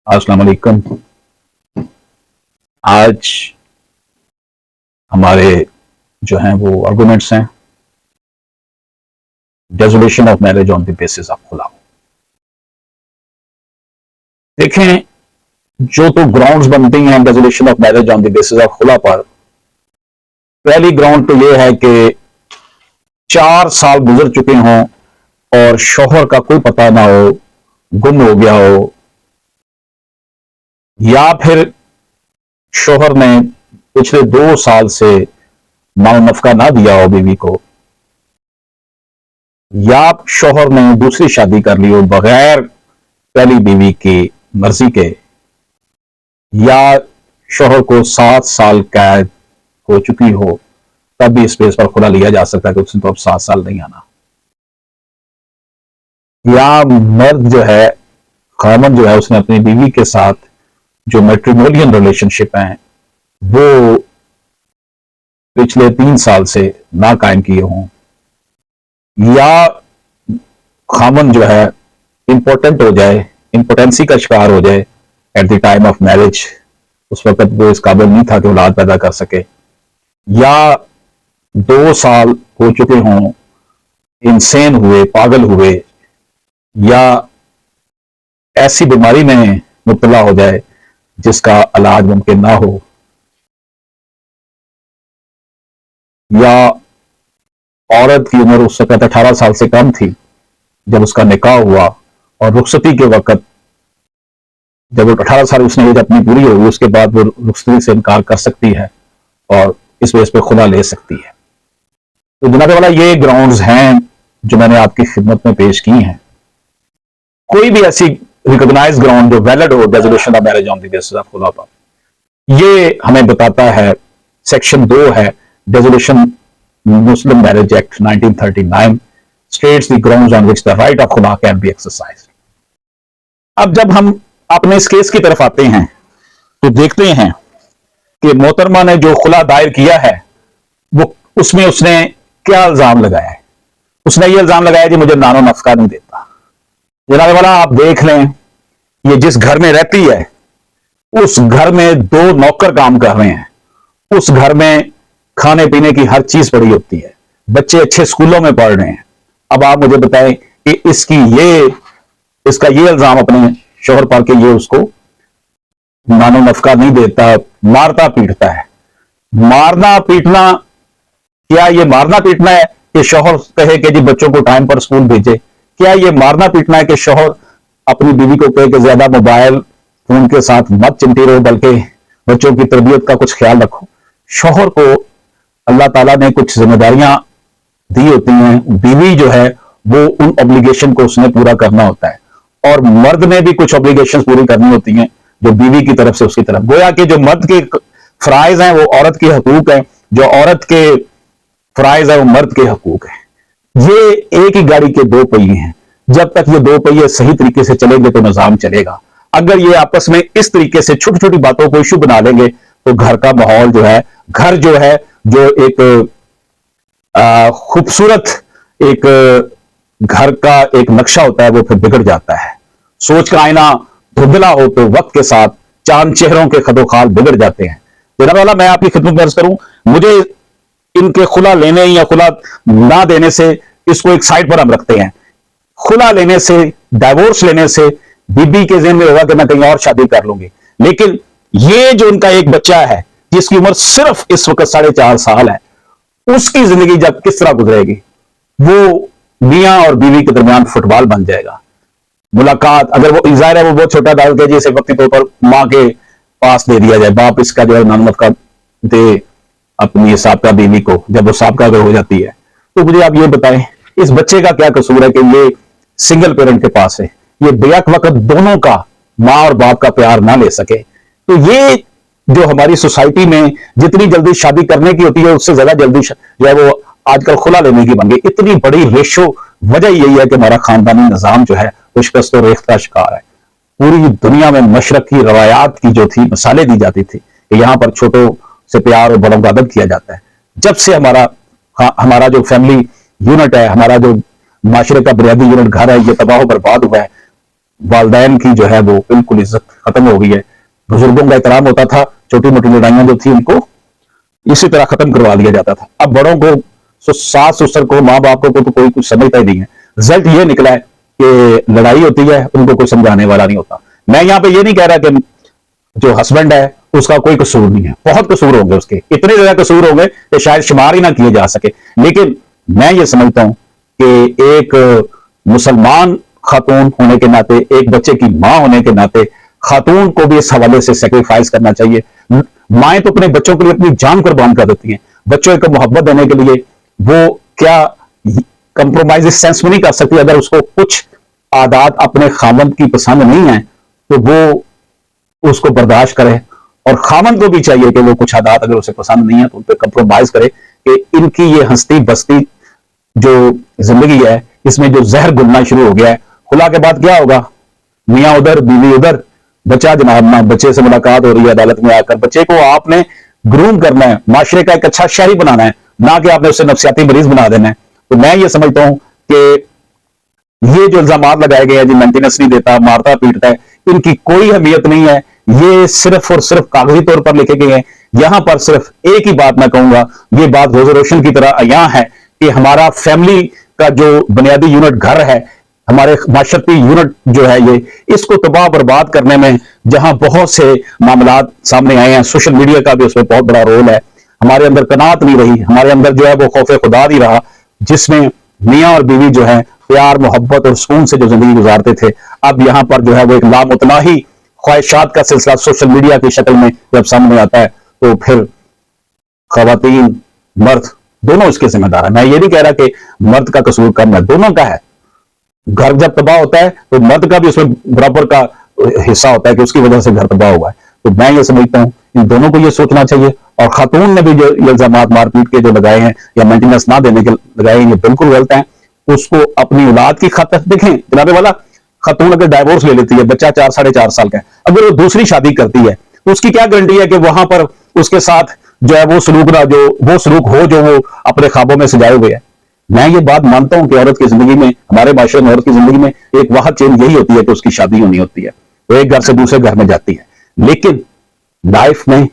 अस्सलाम वालेकुम। आज हमारे जो हैं वो आर्गुमेंट्स हैं desolation of marriage on the basis of खुला। देखें, जो तो ग्राउंड्स बनती हैं desolation of marriage on the basis of खुला पर, पहली ग्राउंड तो ये है कि 4 साल गुजर चुके हों और शौहर का कोई पता ना हो, गुम हो गया हो, या फिर शौहर ने पिछले 2 साल से माल नफका ना दिया हो बीवी को, या शौहर ने दूसरी शादी कर ली हो बगैर पहली बीवी की मर्जी के, या शौहर को 7 साल कैद हो चुकी हो, तब भी इस पेस पर खुला लिया जा सकता है कि उसने तो अब 7 साल नहीं आना। या मर्द जो है, खामन जो है, उसने अपनी बीवी के साथ जो मैट्रिमोनियल रिलेशनशिप हैं वो पिछले 3 साल से ना कायम किए हों, या खामन जो है इंपोर्टेंट हो जाए, इंपोर्टेंसी का शिकार हो जाए at the time of marriage, उस वक्त वो इस काबिल नहीं था कि औलाद पैदा कर सके, या 2 साल हो चुके हों, इंसेन हुए, पागल हुए, या ऐसी बीमारी में मुब्तला हो जाए जिसका इलाज मुमकिन ना हो, या औरत की उम्र उस वक्त 18 साल से कम थी जब उसका निकाह हुआ, और रुखसती के वक्त जब वो 18 साल उसने एज अपनी पूरी होगी, उसके बाद वो रुखसती से इनकार कर सकती है और इस बेस पे खुदा ले सकती है। तो जनाब वाला, ये ग्राउंड्स हैं जो मैंने आपकी खिदमत में पेश की हैं। कोई भी ऐसी रिकॉग्नाइज ग्राउंड जो वैलिड हो desolation of marriage on the basis of खुला पर, ये हमें बताता है सेक्शन 2 है desolation Muslim marriage act 1939 states the grounds on which the right of खुला can be exercised। अब जब हम अपने इस केस की तरफ आते हैं तो देखते हैं कि मोहतरमा ने जो खुला दायर किया है वो उसमें उसने क्या इल्जाम लगाया है। उसने ये इल्जाम लगाया कि मुझे नानो नफका नहीं देता। जनाब वाला, आप देख लें, ये जिस घर में रहती है उस घर में 2 नौकर काम कर रहे हैं, उस घर में खाने पीने की हर चीज पड़ी होती है, बच्चे अच्छे स्कूलों में पढ़ रहे हैं। अब आप मुझे बताएं कि इसका ये इल्जाम अपने शौहर पर के ये उसको नानो नफका नहीं देता, मारता पीटता है। मारना पीटना, क्या ये मारना पीटना है कि शौहर कहे कि जी बच्चों को टाइम पर स्कूल भेजे? क्या ये मारना पीटना है कि शौहर अपनी बीवी को कहे कि ज्यादा मोबाइल फोन के साथ मत चिमटी रहो, बल्कि बच्चों की तरबियत का कुछ ख्याल रखो? शौहर को अल्लाह ताला ने कुछ जिम्मेदारियां दी होती हैं, बीवी जो है वो उन ऑब्लिगेशन को उसने पूरा करना होता है, और मर्द ने भी कुछ ऑब्लिगेशन पूरी करनी होती हैं जो बीवी की तरफ से उसकी तरफ। गोया कि जो मर्द के फराइज हैं वो औरत के हकूक हैं, जो औरत के फराइज है वो मर्द के हकूक हैं। ये एक ही गाड़ी के 2 पहिए हैं, जब तक ये 2 पहिए सही तरीके से चलेंगे तो निजाम चलेगा। अगर ये आपस में इस तरीके से छोटी छोटी बातों को इशू बना लेंगे तो घर का माहौल जो है, घर जो है, जो एक खूबसूरत एक घर का एक नक्शा होता है, वो फिर बिगड़ जाता है। सोच का आईना धुंधला हो तो वक्त के साथ चांद चेहरों के खदोखाल बिगड़ जाते हैं। जनाब वाला, मैं आपकी खिदमत में अर्ज करूं, मुझे इनके खुला लेने या खुला ना देने से, इसको एक साइड पर हम रखते हैं। खुला लेने से, डाइवोर्स लेने से बीबी के ज़हन में होगा कि मैं कहीं और शादी कर लूंगी, लेकिन ये जो उनका एक बच्चा है जिसकी उम्र सिर्फ इस वक्त 4.5 साल है, उसकी जिंदगी जब किस तरह गुजरेगी? वो मियां और बीवी के दरमियान फुटबॉल बन जाएगा। मुलाकात, अगर वो ज़ाहिर है वो बहुत छोटा डाल के जैसे वक्ती तौर पर मां के पास दे दिया जाए, बाप इसका जो है नानमत का दे अपनी साबका बीवी को, जब वो साबका अगर हो जाती है, तो मुझे आप ये बताएं इस बच्चे का क्या कसूर है कि ये सिंगल पेरेंट के पास है, ये बेहक वक्त दोनों का, मां और बाप का प्यार ना ले सके? तो ये जो हमारी सोसाइटी में जितनी जल्दी शादी करने की होती है उससे ज्यादा जल्दी जो है वो आजकल खुला लेने की बन गई। इतनी बड़ी रेशो, वजह यही है कि हमारा खानदानी निजाम जो है वो शिकस्त और रेख्त का शिकार है। पूरी दुनिया में मशरक की रवायात की जो थी मिसालें दी जाती थी कि यहाँ पर छोटों से प्यार और बड़ों का अदब किया जाता है। जब से हमारा जो फैमिली यूनिट है, हमारा जो माशरे का बुनियादी यूनिट घर है, ये तबाह बर्बाद हुआ है, वालदैन की जो है वो बिल्कुल इज्जत खत्म हो गई है। बुजुर्गों का एहतराम होता था, छोटी मोटी लड़ाइयां जो थी उनको इसी तरह खत्म करवा दिया जाता था। अब बड़ों को, सास ससुर को, माँ बाप को तो कोई कुछ समझता ही नहीं है। रिजल्ट ये निकला है कि लड़ाई होती है, उनको कोई समझाने वाला नहीं होता। मैं यहाँ पे ये नहीं कह रहा कि जो हस्बैंड है उसका कोई कसूर नहीं है, बहुत कसूर होंगे उसके, इतने ज्यादा कसूर होंगे कि शायद शुमार ही ना किए जा सके। लेकिन मैं ये समझता हूं कि एक मुसलमान खातून होने के नाते, एक बच्चे की मां होने के नाते, खातून को भी इस हवाले से सेक्रीफाइस करना चाहिए। माएं तो अपने बच्चों के लिए अपनी जान कुर्बान कर देती हैं, बच्चों को मोहब्बत देने के लिए वो क्या कंप्रोमाइज इस सेंस में नहीं कर सकती। अगर उसको कुछ आदात अपने खामद की पसंद नहीं है तो वो उसको बर्दाश्त करे, और खामन को भी चाहिए कि वो कुछ आदात अगर उसे पसंद नहीं है तो उन पर कंप्रोमाइज करे कि इनकी ये हंसती बसती जो जिंदगी है इसमें जो जहर घुलना शुरू हो गया है। खुला के बाद क्या होगा, मियां उधर बीवी उधर, बच्चा जनाब ना, बच्चे से मुलाकात हो रही है अदालत में आकर, बच्चे को आपने ग्रूम करना है, माशरे का एक अच्छा शहरी बनाना है, ना कि आपने उसे नफसियाती मरीज बना देना है। तो मैं ये समझता हूं कि ये जो इल्जाम लगाए गए हैं, जो मेंटेनेंस नहीं देता, मारता पीटता है, इनकी कोई अहमियत नहीं है। ये सिर्फ और सिर्फ कागजी तौर पर लिखे गए हैं। यहां पर सिर्फ एक ही बात मैं कहूंगा, ये बात रोज रोशन की तरह अयां है कि हमारा फैमिली का जो बुनियादी यूनिट घर है, हमारे माशरती यूनिट जो है, ये इसको तबाह बर्बाद करने में जहां बहुत से मामलात सामने आए हैं, सोशल मीडिया का भी उसमें बहुत बड़ा रोल है। हमारे अंदर कनात नहीं रही, हमारे अंदर जो है वो खौफ खुदा नहीं रहा, जिसमें मियां और बीवी जो है प्यार मोहब्बत और सुकून से जो जिंदगी गुजारते थे। अब यहां पर जो है वो एक लामुतनाही ख्वाहिशात का सिलसिला सोशल मीडिया की शक्ल में जब सामने आता है तो फिर खवातीन मर्द दोनों इसके जिम्मेदार है। मैं ये नहीं कह रहा कि मर्द का कसूर कम है, दोनों का है। घर जब तबाह होता है तो मर्द का भी उसमें बराबर का हिस्सा होता है कि उसकी वजह से घर तबाह हुआ है। तो मैं ये समझता हूं इन दोनों को ये सोचना चाहिए। और खातून ने भी जो इल्जाम मारपीट के जो लगाए हैं या मेंटेनेंस ना देने के लगाए हैं, ये बिल्कुल गलत है। उसको अपनी औलाद की खातिर, देखें जनाबे वाला, खातून अगर डाइवोर्स ले लेती है, बच्चा 4-4.5 साल का है, अगर वो दूसरी शादी करती है तो उसकी क्या गारंटी है कि वहां पर उसके साथ जो है वो सलूक हो जो वो अपने ख्वाबों में सजाए हुए है। मैं ये बात मानता हूं कि औरत की जिंदगी में, हमारे माशरे में औरत की जिंदगी में एक वाहद चेंज यही होती है कि उसकी शादी होनी होती है, वो एक घर से दूसरे घर में जाती है। लेकिन लाइफ में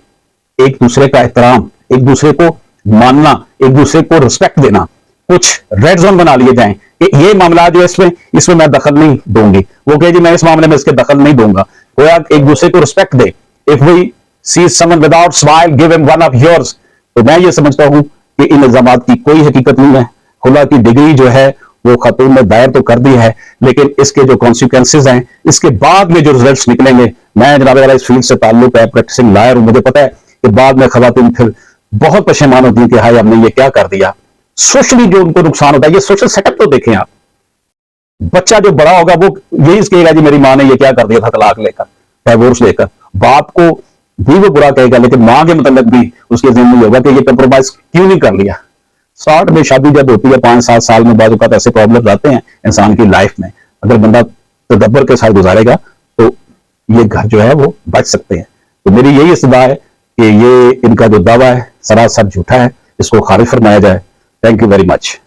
एक दूसरे का एहतराम, एक दूसरे को मानना, एक दूसरे को रिस्पेक्ट देना, कुछ रेड जोन बना लिए जाएं कि ये मामला जो है इसमें मैं दखल नहीं दूंगी, वो कहे जी मैं इस मामले में इसके दखल नहीं दूंगा। गोया एक दूसरे को रिस्पेक्ट दे। If we see someone without smile give him one of yours. तो मैं ये समझता हूं कि इन इल्जामात की कोई हकीकत नहीं है। खुला की डिग्री जो है वो खातून ने दायर तो कर दी है, लेकिन इसके जो कॉन्सिक्वेंसेज हैं, इसके बाद में जो रिजल्ट्स निकलेंगे, मैं जनाब वाला इस फील्ड से ताल्लुक है, प्रैक्टिसिंग लॉयर हूं, मुझे पता है कि बाद में खवातीन फिर बहुत परेशान होती है कि हाय हमने ये क्या कर दिया। सोशली जो उनको नुकसान होता है, ये सोशल सेटअप तो देखें आप, बच्चा जो बड़ा होगा वो यही कहेगा जी मेरी माँ ने ये क्या कर दिया था, तलाक लेकर, डाइवोर्स लेकर। बाप को भी वो बुरा कहेगा, लेकिन माँ के मतलब भी उसके ज़हन में होगा कि ये कंप्रोमाइज क्यों नहीं कर लिया। स्टार्ट में शादी जब होती है 5-7 साल में, बाद वक्त ऐसे प्रॉब्लम आते हैं इंसान की लाइफ में, अगर बंदा तदब्बर के साथ गुजारेगा तो ये घर जो है वो बच सकते हैं। तो मेरी यही इस्तदा है कि ये इनका जो दावा है सरासर झूठा है, इसको खारिज फरमाया जाए। Thank you very much.